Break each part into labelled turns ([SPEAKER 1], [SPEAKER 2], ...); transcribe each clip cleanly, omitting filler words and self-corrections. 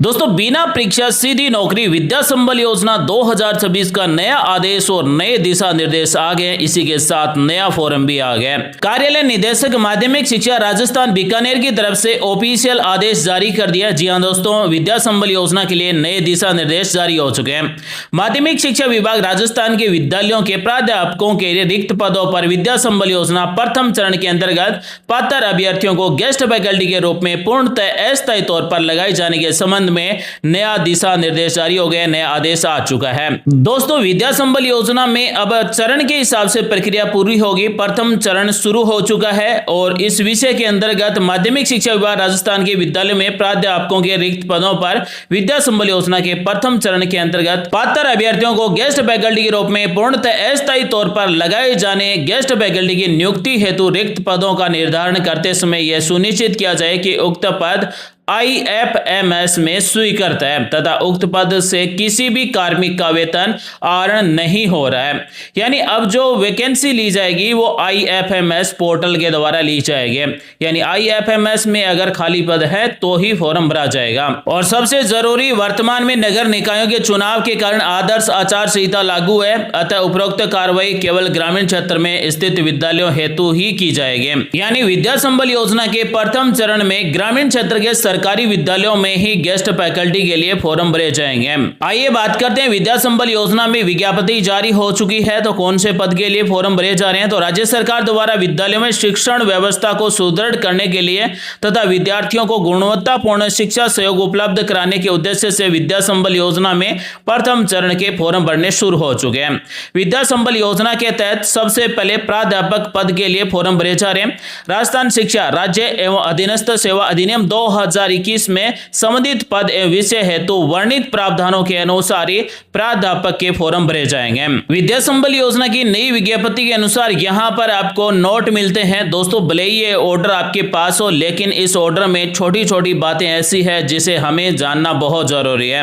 [SPEAKER 1] दोस्तों, बिना परीक्षा सीधी नौकरी विद्या संबल योजना 2026 का नया आदेश और नए दिशा निर्देश आ गए। इसी के साथ नया फॉर्म भी आ गया। कार्यालय निदेशक माध्यमिक शिक्षा राजस्थान बीकानेर की तरफ से ऑफिशियल आदेश जारी कर दिया। जी हां दोस्तों, विद्या संबल योजना के लिए नए दिशा निर्देश जारी हो चुके हैं। माध्यमिक शिक्षा विभाग राजस्थान के विद्यालयों के प्राध्यापकों के लिए रिक्त पदों पर विद्या संबल योजना प्रथम चरण के अंतर्गत पात्र अभ्यर्थियों को गेस्ट फैकल्टी के रूप में पूर्णतः अस्थायी तौर पर लगाए जाने के संबंध में नया दिशा निर्देश जारी हो गया। नया आदेश आ चुका है। दोस्तों, विद्या संबल योजना में अब चरण के हिसाब से प्रक्रिया पूरी होगी। प्रथम चरण शुरू हो चुका है और इस विषय के अंतर्गत माध्यमिक शिक्षा विभाग राजस्थान के विद्यालयों में प्राध्यापकों के रिक्त पदों पर विद्या संबल योजना के प्रथम चरण के अंतर्गत पात्र अभ्यर्थियों को गेस्ट फैकल्टी के रूप में पूर्णतः अस्थायी तौर पर लगाए जाने गेस्ट फैकल्टी की नियुक्ति हेतु रिक्त पदों का निर्धारण करते समय यह सुनिश्चित किया जाए कि उक्त पद IFMS में स्वीकृत है तथा उक्त पद से किसी भी कार्मिक का वेतन आहरण नहीं हो रहा है। यानी अब जो वैकेंसी ली जाएगी वो IFMS पोर्टल के द्वारा ली जाएगी। यानी IFMS में अगर खाली पद है तो ही फॉर्म भरा जाएगा। और सबसे जरूरी, वर्तमान में नगर निकायों के चुनाव के कारण आदर्श आचार संहिता लागू है, अतः उपरोक्त कार्रवाई केवल ग्रामीण क्षेत्र में स्थित विद्यालयों हेतु ही की जाएगी। यानी विद्या संबल योजना के प्रथम चरण में ग्रामीण क्षेत्र के सरकारी विद्यालयों में ही गेस्ट फैकल्टी के लिए फॉर्म भरे जाएंगे। आइए बात करते हैं, विद्या संबल योजना में विज्ञप्ति जारी हो चुकी है तो कौन से पद के लिए फॉर्म भरे जा रहे हैं। तो राज्य सरकार द्वारा विद्यालयों में शिक्षण व्यवस्था को सुदृढ़ करने के लिए तथा विद्यार्थियों को गुणवत्तापूर्ण शिक्षा सहयोग उपलब्ध कराने के उद्देश्य से विद्या संबल योजना में प्रथम चरण के फॉर्म भरने शुरू हो चुके हैं। विद्या संबल योजना के तहत सबसे पहले प्राध्यापक पद के लिए फॉर्म भरे जा रहे हैं। राजस्थान शिक्षा राज्य एवं अधीनस्थ सेवा अधिनियम 2021 में संबंधित पद एवं विषय हेतु वर्णित प्रावधानों के अनुसार ही प्राध्यापक के फॉर्म भरे जाएंगे। विद्या संबल योजना की नई विज्ञप्ति के अनुसार यहाँ पर आपको नोट मिलते हैं। दोस्तों, भले ही ये ऑर्डर आपके पास हो, लेकिन इस ऑर्डर में छोटी छोटी बातें ऐसी है जिसे हमें जानना बहुत जरूरी है।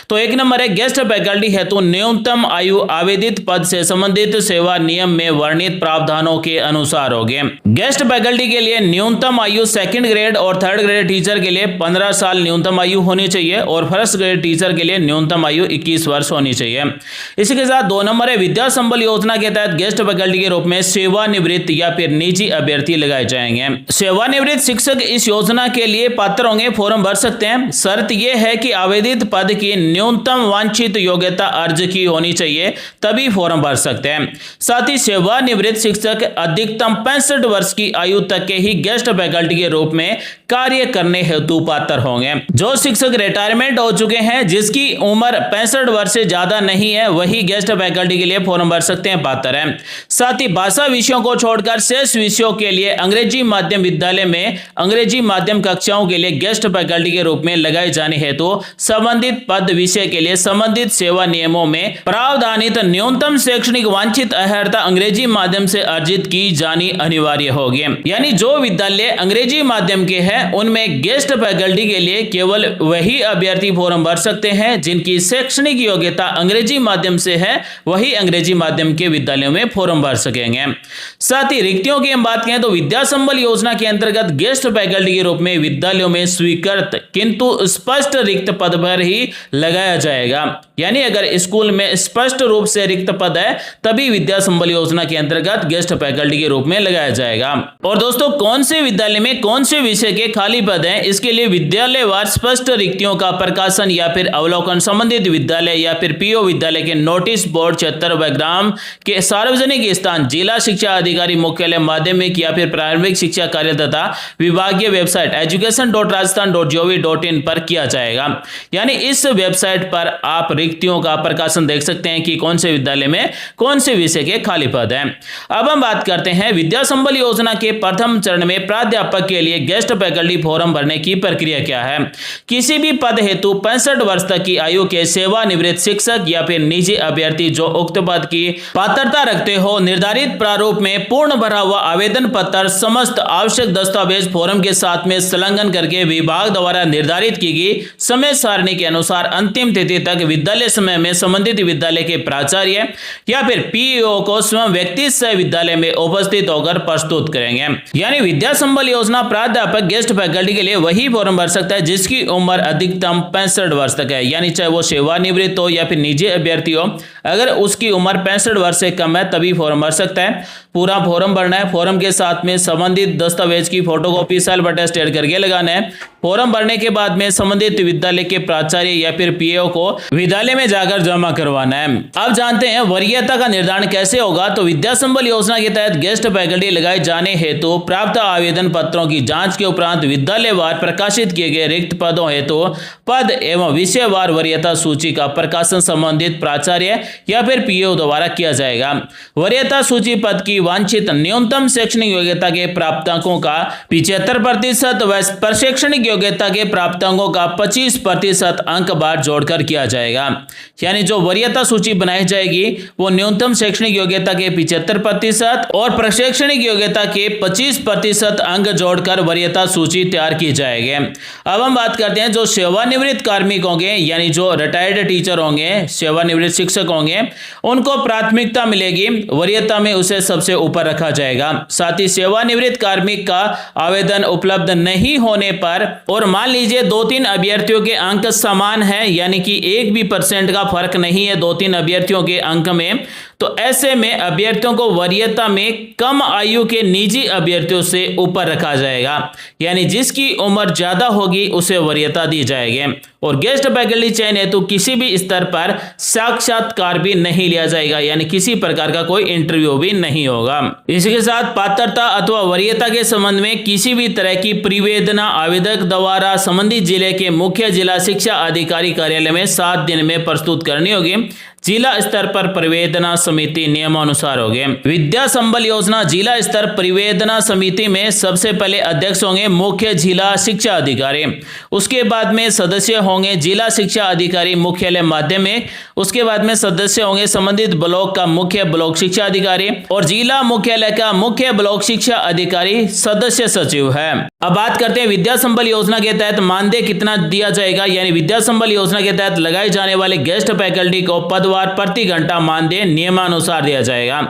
[SPEAKER 1] तो एक नंबर है, गेस्ट फैकल्टी हेतु न्यूनतम आयु आवेदित पद से संबंधित सेवा नियम में वर्णित प्रावधानों के अनुसार होगी। गेस्ट फैकल्टी के लिए न्यूनतम आयु सेकंड ग्रेड और थर्ड ग्रेड टीचर के लिए 15 साल न्यूनतम आयु होनी चाहिए और फर्स्ट ग्रेड टीचर के लिए न्यूनतम आयु 21 वर्ष होनी चाहिए। इसी के साथ 2 नंबर है, विद्या संबल योजना के तहत गेस्ट फैकल्टी के रूप में सेवानिवृत्त या फिर निजी अभ्यर्थी लगाए जाएंगे। सेवानिवृत्त शिक्षक इस योजना के लिए पात्र होंगे, फॉर्म भर सकते हैं। शर्त यह है कि आवेदित पद की न्यूनतम वांछित योग्यता अर्ज की होनी चाहिए, तभी फॉर्म भर सकते हैं। साथ ही सेवानिवृत्त शिक्षक अधिकतम 65 वर्ष की आयु तक के ही गेस्ट फैकल्टी के रूप में कार्य करने हेतु पात्र होंगे। जो शिक्षक रिटायरमेंट हो चुके हैं, जिसकी उम्र 65 वर्ष से ज्यादा नहीं है, वही गेस्ट फैकल्टी के लिए फॉर्म भर सकते हैं, पात्र हैं। साथ ही भाषा विषयों को छोड़कर शेष विषयों के लिए अंग्रेजी माध्यम विद्यालय में अंग्रेजी माध्यम कक्षाओं के लिए गेस्ट फैकल्टी के रूप में लगाए जाने हेतु संबंधित पद विषय के लिए संबंधित सेवा नियमों में प्रावधानित न्यूनतम शैक्षणिक वांछित अर्हता अंग्रेजी माध्यम से अर्जित की जानी अनिवार्य होगी। यानी जो विद्यालय अंग्रेजी माध्यम के हैं उनमें गेस्ट फैकल्टी के लिए केवल वही अभ्यर्थी फॉर्म भर सकते हैं जिनकी शैक्षणिक योग्यता अंग्रेजी माध्यम से है, वही अंग्रेजी माध्यम के विद्यालयों में फॉर्म भर सकेंगे। साथ ही रिक्तियों की हम बात करें तो विद्या संबल योजना के अंतर्गत गेस्ट फैकल्टी के रूप में विद्यालयों में स्वीकृत किंतु स्पष्ट रिक्त पद पर ही लगाया जाएगा। यानी अगर स्कूल में स्पष्ट रूप से रिक्त पद है तभी विद्या संबल योजना के अंतर्गत गेस्ट फैकल्टी के रूप में लगाया जाएगा। और दोस्तों, कौन से विद्यालय में कौन से विषय के खाली पद हैं, इसके लिए विद्यालयवार स्पष्ट रिक्तियों का प्रकाशन या फिर अवलोकन संबंधित विद्यालय या फिर PO विद्यालय के नोटिस बोर्ड क्षेत्र व ग्राम के सार्वजनिक स्थान जिला शिक्षा अधिकारी मुख्यालय माध्यमिक या फिर प्रारंभिक शिक्षा कार्य तथा विभागीय वेबसाइट education.rajasthan.gov.in पर किया जाएगा। यानी इस वेबसाइट पर आप रिक्तियों का प्रकाशन देख सकते हैं कि कौन से विद्यालय में कौन से विषय के खाली पद हैं। अब हम बात करते हैं विद्या संबल योजना के प्रथम चरण में प्राध्यापक के लिए गेस्ट फैकल्टी फॉर्म भरने की प्रक्रिया क्या है। किसी भी पद हेतु 65 वर्ष तक की आयु के सेवानिवृत्त शिक्षक या फिर निजी अभ्यर्थी जो उक्त पद की पात्रता रखते हो, निर्धारित प्रारूप में पूर्ण भरा हुआ आवेदन पत्र समस्त आवश्यक दस्तावेज फॉर्म के साथ में संलग्न करके विभाग द्वारा निर्धारित की गई समय सारणी के अनुसार अंतिम तिथि तक विद्यालय विद्यालय समय में संबंधित विद्यालय के प्राचार्य या फिर पीईओ को स्वयं व्यक्ति सह विद्यालय में उपस्थित होकर प्रस्तुत करेंगे। यानी विद्या संबल योजना प्राध्यापक गेस्ट फैकल्टी के लिए वही फॉर्म भर सकता है जिसकी उम्र अधिकतम 65 वर्ष तक है, यानी चाहे वो सेवानिवृत्त हो या फिर निजी अभ्यर्थी हो, अगर उसकी उम्र 65 वर्ष से कम है तभी फॉर्म भर सकता है। पूरा फॉर्म भरना है, फॉर्म के साथ में संबंधित दस्तावेज की फोटोकॉपी सेल्फ अटेस्टेड करके लगाना है। फॉर्म भरने के बाद में संबंधित विद्यालय के प्राचार्य या फिर पीओ को विद्यालय में जाकर जमा करवाना है। अब जानते हैं वरीयता का निर्धारण कैसे होगा। तो विद्या संबल योजना के तहत गेस्ट फैकल्टी लगाए जाने हेतु प्राप्त आवेदन पत्रों की जांच के उपरांत विद्यालयवार प्रकाशित किए गए रिक्त पदों हेतु पद एवं विषयवार वरीयता सूची का प्रकाशन संबंधित प्राचार्य या फिर पीओ द्वारा किया जाएगा। वरीयता सूची पद की वांछित न्यूनतम शैक्षणिक योग्यता के प्राप्तांकों का 75% व प्रशैक्षणिक योग्यता के प्राप्तांकों का 25% अंक बार जोड़कर किया जाएगा। यानी जो वरीयता सूची बनाई जाएगी वो न्यूनतम शैक्षणिक योग्यता के 75% और प्रशैक्षणिक योग्यता के 25% अंक जोड़कर वरीयता सूची तैयार की जाएगी। अब हम बात करते हैं जो सेवानिवृत्त कार्मिक होंगे, यानी जो रिटायर्ड टीचर होंगे, सेवानिवृत्त शिक्षक होंगे, उनको प्राथमिकता मिलेगी, वरीयता में उसे सबसे ऊपर रखा जाएगा। साथ ही सेवानिवृत्त कार्मिक का आवेदन उपलब्ध नहीं होने पर और मान लीजिए 2-3 अभ्यर्थियों के अंक समान है, यानी कि 1% का फर्क नहीं है 2-3 अभ्यर्थियों के अंक में, तो ऐसे में अभ्यर्थियों को वरीयता में कम आयु के निजी अभ्यर्थियों से ऊपर रखा जाएगा। यानी जिसकी उम्र ज्यादा होगी उसे वरीयता दी जाएगी। और गेस्ट फैकल्टी चयन हेतु किसी भी स्तर पर साक्षात्कार भी नहीं लिया जाएगा, यानी किसी प्रकार का कोई इंटरव्यू भी नहीं होगा। इसके साथ पात्रता अथवा वरीयता के संबंध में किसी भी तरह की प्रिवेदना आवेदक द्वारा संबंधित जिले के मुख्य जिला शिक्षा अधिकारी कार्यालय में 7 दिन में प्रस्तुत करनी होगी। जिला स्तर पर परिवेदना समिति नियमानुसार होगी। विद्या संबल योजना जिला स्तर परिवेदना समिति में सबसे पहले अध्यक्ष होंगे मुख्य जिला शिक्षा अधिकारी, उसके बाद में सदस्य होंगे जिला शिक्षा अधिकारी मुख्यालय माध्यमिक, उसके बाद में सदस्य होंगे संबंधित ब्लॉक का मुख्य ब्लॉक शिक्षा अधिकारी और जिला मुख्यालय का मुख्य ब्लॉक शिक्षा अधिकारी सदस्य सचिव है। अब बात करते हैं विद्या संबल योजना के तहत मानदेय कितना दिया जाएगा। यानी विद्या संबल योजना के तहत लगाए जाने वाले गेस्ट फैकल्टी को पदवार प्रति घंटा मानदेय नियमानुसार दिया जाएगा।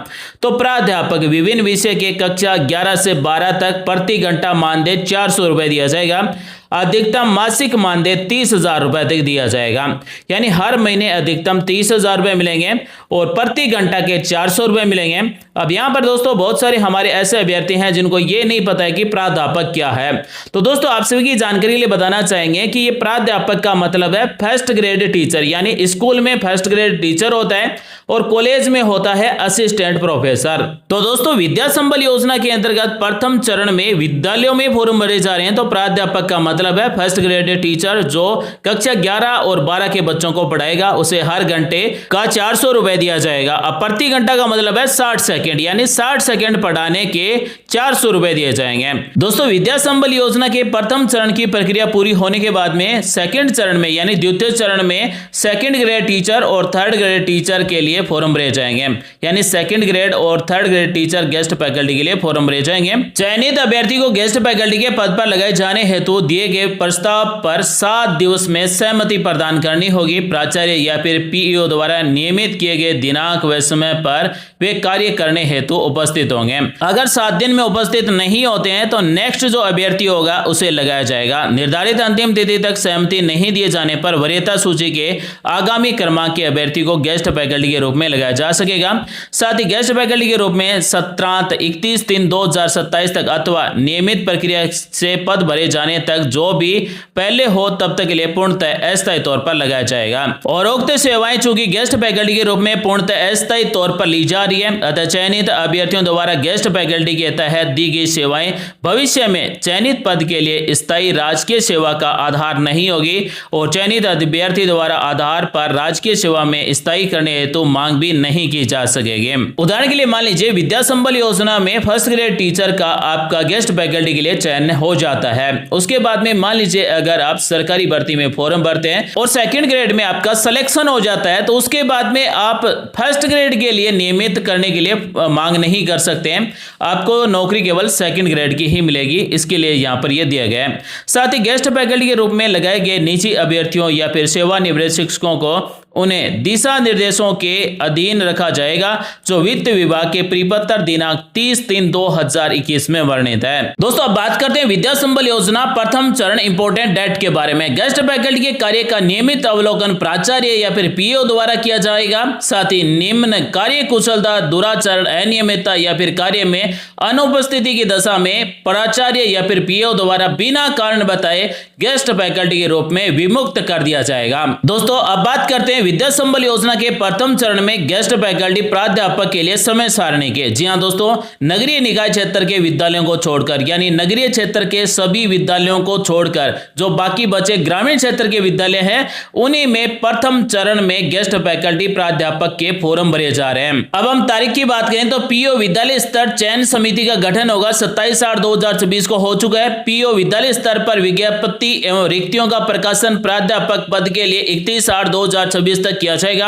[SPEAKER 1] तो प्राध्यापक विभिन्न विषय के कक्षा 11 से 12 तक प्रति घंटा मानदेय 400 रुपए दिया जाएगा। अधिकतम मासिक मानदेय 30,000 रुपए तक दिया जाएगा, यानी हर महीने अधिकतम 30,000 रुपए मिलेंगे और प्रति घंटा के 400 रुपए मिलेंगे। अब यहाँ पर दोस्तों बहुत सारे हमारे ऐसे अभ्यर्थी हैं जिनको ये नहीं पता है कि प्राध्यापक क्या है। तो दोस्तों आप सभी की जानकारी के लिए बताना चाहेंगे कि ये प्राध्यापक का मतलब है फर्स्ट ग्रेड टीचर, यानी स्कूल में फर्स्ट ग्रेड टीचर होता है और कॉलेज में होता है असिस्टेंट प्रोफेसर। तो दोस्तों विद्या संबल योजना के अंतर्गत प्रथम चरण में विद्यालयों में फॉर्म भरे जा रहे हैं। तो प्राध्यापक का मतलब है फर्स्ट ग्रेड टीचर जो कक्षा 11 और 12 के बच्चों को पढ़ाएगा, उसे हर घंटे का 400 रुपए दिया जाएगा। अब प्रति घंटा का मतलब है 60 सेकंड, यानी 60 सेकंड पढ़ाने के 400 रुपए दिए जाएंगे। दोस्तों विद्या संबल योजना के प्रथम चरण की प्रक्रिया पूरी होने के बाद में सेकंड चरण में यानी द्वितीय चरण में सेकंड ग्रेड टीचर और थर्ड ग्रेड टीचर के लिए फॉर्म भरे जाएंगे। यानी सेकंड ग्रेड और third grade teacher guest faculty के लिए फॉर्म भरे जाएंगे। चयनित अभ्यर्थी को गेस्ट फैकल्टी के पद पर लगाए जाने हेतु दिए गए प्रस्ताव पर 7 दिवस में सहमति प्रदान करनी होगी। प्राचार्य या फिर पीईओ द्वारा नियमित किए गए दिनांक व समय पर वे कार्य करने हेतु उपस्थित होंगे। अगर 7 दिन में उपस्थित नहीं होते हैं तो नेक्स्ट जो अभ्यर्थी होगा उसे लगाया जाएगा। निर्धारित अंतिम तिथि तक सहमति नहीं दिए जाने पर वरीयता सूची के आगामी क्रमांक के अभ्यर्थी को गेस्ट फैकल्टी के रूप में लगाया जा सकेगा। साथ ही गेस्ट फैकल्टी के रूप में सत्रांत 31/3/2027 तक अथवा नियमित प्रक्रिया से पद भरे जाने तक जो भी पहले हो तब तक के लिए पूर्णतः अस्थायी तौर पर लगाया जाएगा। और उक्त सेवाएं चूंकि गेस्ट फैकल्टी के रूप में पूर्णतः अस्थायी तौर पर ली जा रही है, अतः चयनित अभ्यर्थियों द्वारा गेस्ट फैकल्टी के तहत दी गई सेवाएं भविष्य में चयनित पद के लिए स्थायी राजकीय सेवा का आधार नहीं होगी और चयनित अभ्यर्थी द्वारा आधार पर राजकीय सेवा में स्थायी करने हेतु मांग भी नहीं की जा सकेगी। उदाहरण के लिए मान लीजिए विद्या संबल योजना में फर्स्ट ग्रेड टीचर का आपका गेस्ट फैकल्टी के लिए चयन हो जाता है, उसके बाद बाद में मान लीजिए अगर आप सरकारी भर्ती में फॉर्म भरते हैं और सेकंड ग्रेड में आपका सिलेक्शन हो जाता है, तो उसके बाद में आप फर्स्ट ग्रेड के लिए नियमित करने के लिए मांग नहीं कर सकते हैं। आपको नौकरी केवल सेकंड ग्रेड की ही मिलेगी। इसके लिए यहाँ पर यह दिया गया है। साथ ही गेस्ट फैकल्टी के रूप में लगाए गए निजी अभ्यर्थियों या फिर सेवानिवृत्त शिक्षकों को उन्हें दिशा निर्देशों के अधीन रखा जाएगा जो वित्त विभाग के परिपत्र दिनांक 30/3/2021 में वर्णित है। दोस्तों अब बात करते हैं विद्या संबल योजना प्रथम चरण इंपोर्टेंट डेट के बारे में। गेस्ट फैकल्टी के कार्य का नियमित अवलोकन प्राचार्य या फिर पीओ द्वारा किया जाएगा। साथ ही निम्न कार्य कुशलता, दुराचरण, अनियमितता या फिर कार्य में अनुपस्थिति की दशा में प्राचार्य या फिर पीओ द्वारा बिना कारण बताए गेस्ट फैकल्टी के रूप में विमुक्त कर दिया जाएगा। दोस्तों अब बात करते हैं विद्या संबल योजना के प्रथम चरण में गेस्ट फैकल्टी प्राध्यापक के लिए समय सारणी के। जी हां दोस्तों, नगरीय निकाय क्षेत्र के विद्यालयों को छोड़कर, यानी नगरीय क्षेत्र के सभी विद्यालयों को छोड़कर जो बाकी बचे ग्रामीण क्षेत्र के विद्यालय हैं, उन्हीं में प्रथम चरण में गेस्ट फैकल्टी प्राध्यापक के फॉर्म भरे जा रहे हैं। अब हम तारीख की बात करें तो पीओ विद्यालय स्तर चयन समिति का गठन होगा 27/8/2026 को हो चुका है। पीओ विद्यालय स्तर पर विज्ञप्ति एवं रिक्तियों का प्रकाशन प्राध्यापक पद के लिए 31/8/2026 तक किया जाएगा।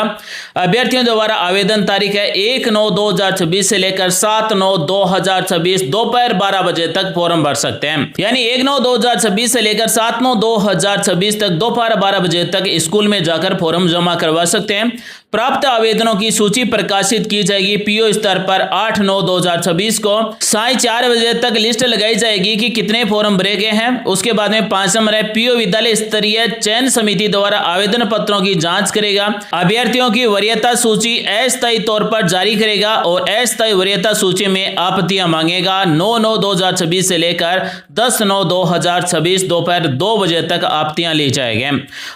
[SPEAKER 1] अभ्यर्थियों द्वारा आवेदन तारीख है 1/9/2026 से लेकर 7/9/2026 दोपहर 12 बजे तक फॉर्म भर सकते हैं। यानी 1/9/2026 से लेकर 7/9/2026 तक दोपहर 12 बजे तक स्कूल में जाकर फॉर्म जमा करवा सकते हैं। प्राप्त आवेदनों की सूची प्रकाशित की जाएगी पीओ स्तर पर 8/9/2026 को। साय 4 बजे तक लिस्ट लगाई जाएगी कि कितने फॉर्म भरे गए हैं। उसके बाद में 5 नंबर है पीओ विद्यालय स्तरीय चयन समिति द्वारा आवेदन पत्रों की जांच करेगा। अभ्यर्थियों की वरीयता सूची अस्थायी तौर पर जारी करेगा और अस्थायी वरीयता सूची में आपत्तियां मांगेगा। 9/9/2026 से लेकर 10/9/2026 दोपहर 2 बजे तक आपत्तियां ली जाएंगे।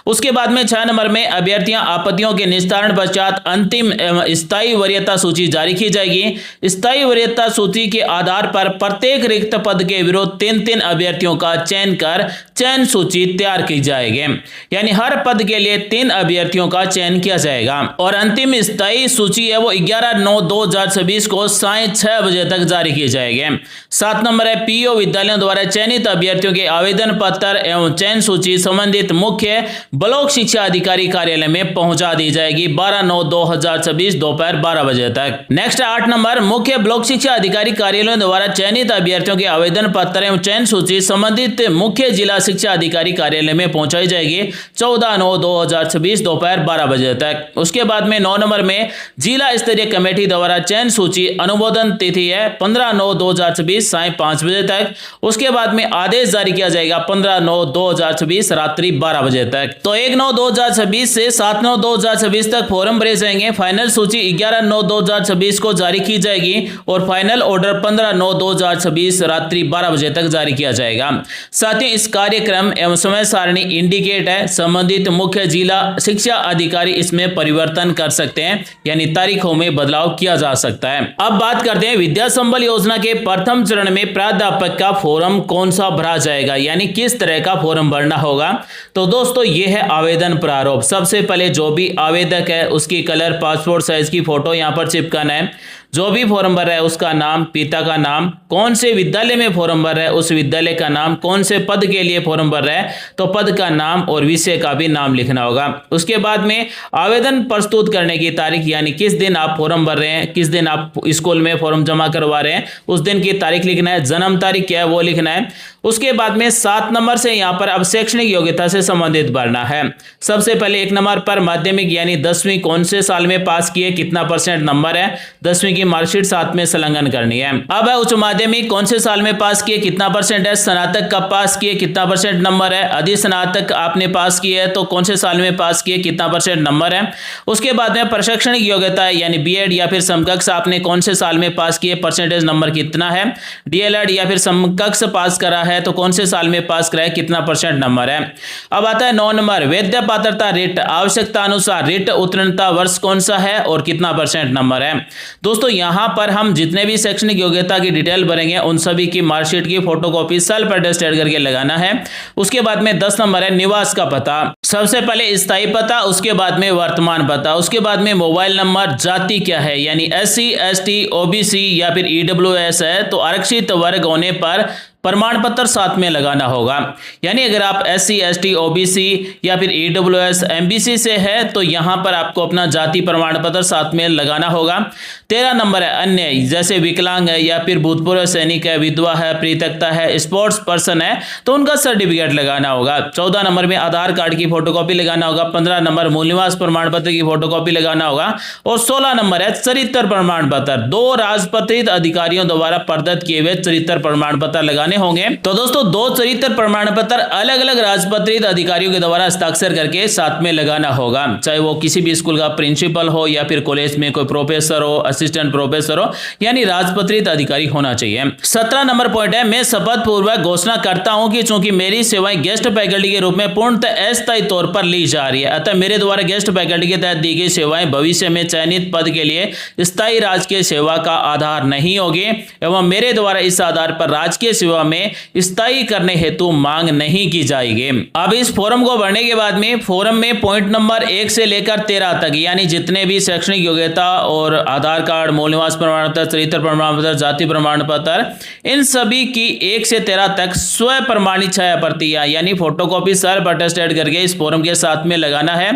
[SPEAKER 1] उसके बाद में 6 नंबर में अभ्यर्थियां आपत्तियों के निस्तारण पश्चात अंतिम एवं स्थायी वरीयता सूची जारी की जाएगी। स्थायी वरीयता सूची के आधार पर प्रत्येक रिक्त पद के विरुद्ध 3 अभ्यर्थियों का चयन कर चयन सूची तैयार की जाएगी। यानी हर पद के लिए 3 अभ्यर्थियों का चयन किया जाएगा और अंतिम स्थायी सूची है वो 11/9/2026 को साय 6 बजे तक जारी की जाएगी। 7 नंबर है पीओ विद्यालयों द्वारा चयनित अभ्यर्थियों के आवेदन पत्र एवं चयन सूची संबंधित मुख्य ब्लॉक शिक्षा अधिकारी कार्यालय में पहुंचा दी जाएगी 12/9/2026 दोपहर 12 बजे तक। नेक्स्ट 8 नंबर मुख्य ब्लॉक शिक्षा अधिकारी कार्यालयों द्वारा चयनित अभ्यर्थियों के आवेदन पत्र एवं चयन सूची संबंधित मुख्य जिला शिक्षा अधिकारी कार्यालय में पहुंचाई जाएगी 14/9/2026 दोपहर 12 बजे तक। उसके बाद में 9 नंबर में जिला स्तरीय कमेटी द्वारा चयन सूची अनुमोदन तिथि है 15/9/2026 साय 5 बजे तक। उसके बाद में आदेश जारी किया जाएगा 15/9/2026 रात्रि 12 बजे तक। तो 1/9/2026 से 7/9/2026 तक फॉर्म भरे जाएंगे। फाइनल सूची 11/9/2026 को जारी की जाएगी और फाइनल ऑर्डर 15/9/2026 रात्रि 12 बजे तक जारी किया जाएगा। साथ ही इस कार्यक्रम एवं समय सारणी इंडिकेट है, संबंधित मुख्य जिला शिक्षा अधिकारी इसमें परिवर्तन कर सकते हैं, यानी तारीखों में बदलाव किया जा सकता है। अब बात करते हैं विद्या संबल योजना के प्रथम चरण में प्राध्यापक का फॉर्म कौन सा भरा जाएगा, यानी किस तरह का फॉर्म भरना होगा। तो दोस्तों ये है आवेदन प्रारूप। सबसे पहले जो भी आवेदक है उसकी कलर पासपोर्ट साइज की फोटो यहाँ पर चिपकाना है। जो भी फॉर्म भर रहा है उसका नाम, पिता का नाम, कौन से विद्यालय में फॉर्म भर रहा है उस विद्यालय का नाम, कौन से पद के लिए फॉर्म भर रहा है तो पद का नाम और विषय का भी नाम लिखना होगा। उसके बाद में आवेदन प्रस्तुत करने की तारीख, यानी किस दिन आप फॉर्म भर रहे हैं, किस दिन आप स्कूल में फॉर्म जमा करवा रहे हैं उस दिन की तारीख लिखना है। जन्म तारीख क्या है वो लिखना है। उसके बाद में 7 नंबर से यहाँ पर अब शैक्षणिक योग्यता से संबंधित भरना है। सबसे पहले 1 नंबर पर माध्यमिक यानी 10वीं कौन से साल में पास किए, कितना % नंबर है, 10वीं की मार्कशीट साथ में संलग्न करनी है। अब है उच्च माध्यमिक कौन से साल में पास किए, कितना % है, स्नातक कब पास किए, कितना % नंबर है, अधि स्नातक आपने पास किए है तो कौन से साल में पास किए, कितना % नंबर है। उसके बाद में प्रशैक्षणिक योग्यता है, यानी बीएड या फिर समकक्ष आपने कौन से साल में पास किए, % नंबर कितना है, डीएलएड या फिर समकक्ष पास करा है तो कौन से साल में पास करा है, कितना % नंबर है। अब आता है 9 नंबर वैध पात्रता रिट, आवश्यकता अनुसार रिट उत्तीर्णता वर्ष कौन सा है और कितना % नंबर है। दोस्तों यहाँ पर हम जितने भी शैक्षणिक योग्यता की डिटेल भरेंगे उन सभी की मार्कशीट की फोटोकॉपी सेल्फ अटेस्टेड करके लगाना है। उसके बाद में 10 नंबर है निवास का पता। सबसे पहले स्थायी पता, उसके बाद में वर्तमान पता, उसके बाद में मोबाइल नंबर, जाति क्या है यानी SC ST OBC या फिर EWS है तो आरक्षित वर्ग होने पर प्रमाण पत्र साथ में लगाना होगा। यानी अगर आप SC ST OBC या फिर EWS MBC से है तो यहाँ पर आपको अपना जाति प्रमाण पत्र साथ में लगाना होगा। 13 नंबर है अन्य, जैसे विकलांग है या फिर भूतपूर्व सैनिक है, विधवा है, परित्यक्ता है, स्पोर्ट्स पर्सन है तो उनका सर्टिफिकेट लगाना होगा। 14 नंबर में आधार कार्ड की फोटोकॉपी लगाना होगा। 15 नंबर मूल निवास प्रमाण पत्र की फोटोकॉपी लगाना होगा। और 16 नंबर है चरित्र प्रमाण पत्र, 2 राजपत्रित अधिकारियों द्वारा प्रदत्त किए हुए चरित्र प्रमाण पत्र लगाने होंगे। तो दोस्तों 2 चरित्र प्रमाण पत्र अलग अलग राजपत्रित अधिकारियों के द्वारा हस्ताक्षर करके साथ में लगाना होगा, चाहे वो किसी भी स्कूल का प्रिंसिपल हो या फिर कॉलेज में कोई प्रोफेसर हो, असिस्टेंट प्रोफेसर हो, यानी राजपत्रित अधिकारी होना चाहिए। 17 नंबर पॉइंट है, मैं शपथ पूर्वक घोषणा करता हूं कि चूंकि मेरी सेवाएं गेस्ट फैकल्टी के रूप में पूर्णतः अस्थायी तौर पर ली जा रही है, अतः मेरे द्वारा गेस्ट फैकल्टी के तहत दी गई सेवाएं भविष्य में चयनित पद के लिए स्थायी राजकीय सेवा का आधार नहीं होगी एवं मेरे द्वारा इस आधार पर राजकीय सेवा में स्थायी करने हेतु मांग नहीं की जाएगी। अब इस फॉर्म को भरने के बाद में फॉर्म में पॉइंट नंबर 1 से लेकर 13 तक यानी जितने भी शैक्षणिक योग्यता और आधार कार्ड, मूल निवास प्रमाण पत्र, चरित्र प्रमाण पत्र, जाति प्रमाण पत्र, इन सभी की 1 से 13 तक स्व प्रमाणित छाया प्रतियां यानी फोटोकॉपी सेल्फ अटेस्टेड करके इस फॉर्म के साथ में लगाना है।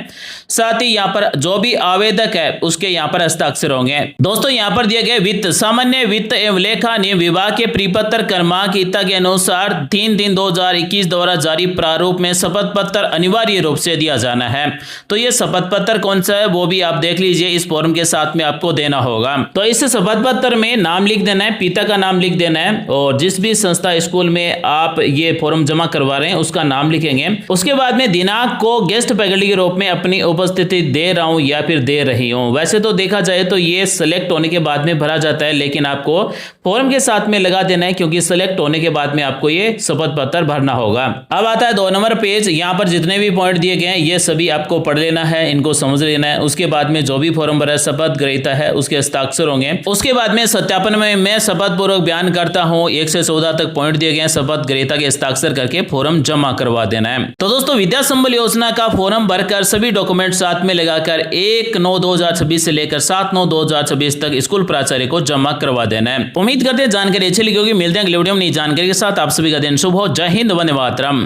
[SPEAKER 1] साथ ही यहाँ पर जो भी आवेदक है उसके यहाँ पर हस्ताक्षर होंगे। दोस्तों यहाँ पर दिए गए वित्त सामान्य वित्त एवं लेखा नियम विभाग के परिपत्र क्रमांक इत्ता के अनुसार 3/3/2021 द्वारा जारी प्रारूप में शपथ पत्र अनिवार्य रूप से दिया जाना है। तो ये शपथ पत्र कौन सा है वो भी आप देख लीजिए, इस फॉर्म के साथ में आपको देना होगा। तो इस शपथ पत्र में नाम लिख देना है, पिता का नाम लिख देना है और जिस भी संस्था स्कूल में आप ये फॉर्म जमा करवा रहे हैं उसका नाम लिखेंगे। उसके बाद में दिनांक को गेस्ट फैकल्टी के रूप में अपनी उपस्थिति दे रहा हूं या फिर दे रही हूं। वैसे तो देखा जाए तो ये सिलेक्ट होने के बाद में भरा जाता है, लेकिन आपको फॉर्म के साथ में लगा देना है क्योंकि सिलेक्ट होने के बाद में आपको ये शपथ पत्र भरना होगा। अब आता है 2 नंबर पेज। यहाँ पर जितने भी पॉइंट दिए गए हैं ये सभी आपको पढ़ लेना है, इनको समझ लेना है। उसके बाद में जो भी फॉर्म भरा शपथ ग्रहीता है उसके हस्ताक्षर होंगे। उसके बाद में सत्यापन में मैं शपथ पूर्वक बयान करता हूँ 1 से 14 तक पॉइंट दिए गए हैं, शपथ ग्रहीता के हस्ताक्षर करके फॉर्म जमा करवा देना है। तो दोस्तों विद्या संबल योजना का फॉर्म भरकर सभी डॉक्यूमेंट साथ में लगाकर 1/9/2026 से लेकर 7/9/2026 तक स्कूल प्राचार्य को जमा करवा देना है। उम्मीद करते हैं जानकारी अच्छी लगी होगी। मिलते हैं अगले वीडियो में नई जानकारी के साथ। आप सभी का दिन शुभ हो। जय हिंद, वंदे मातरम।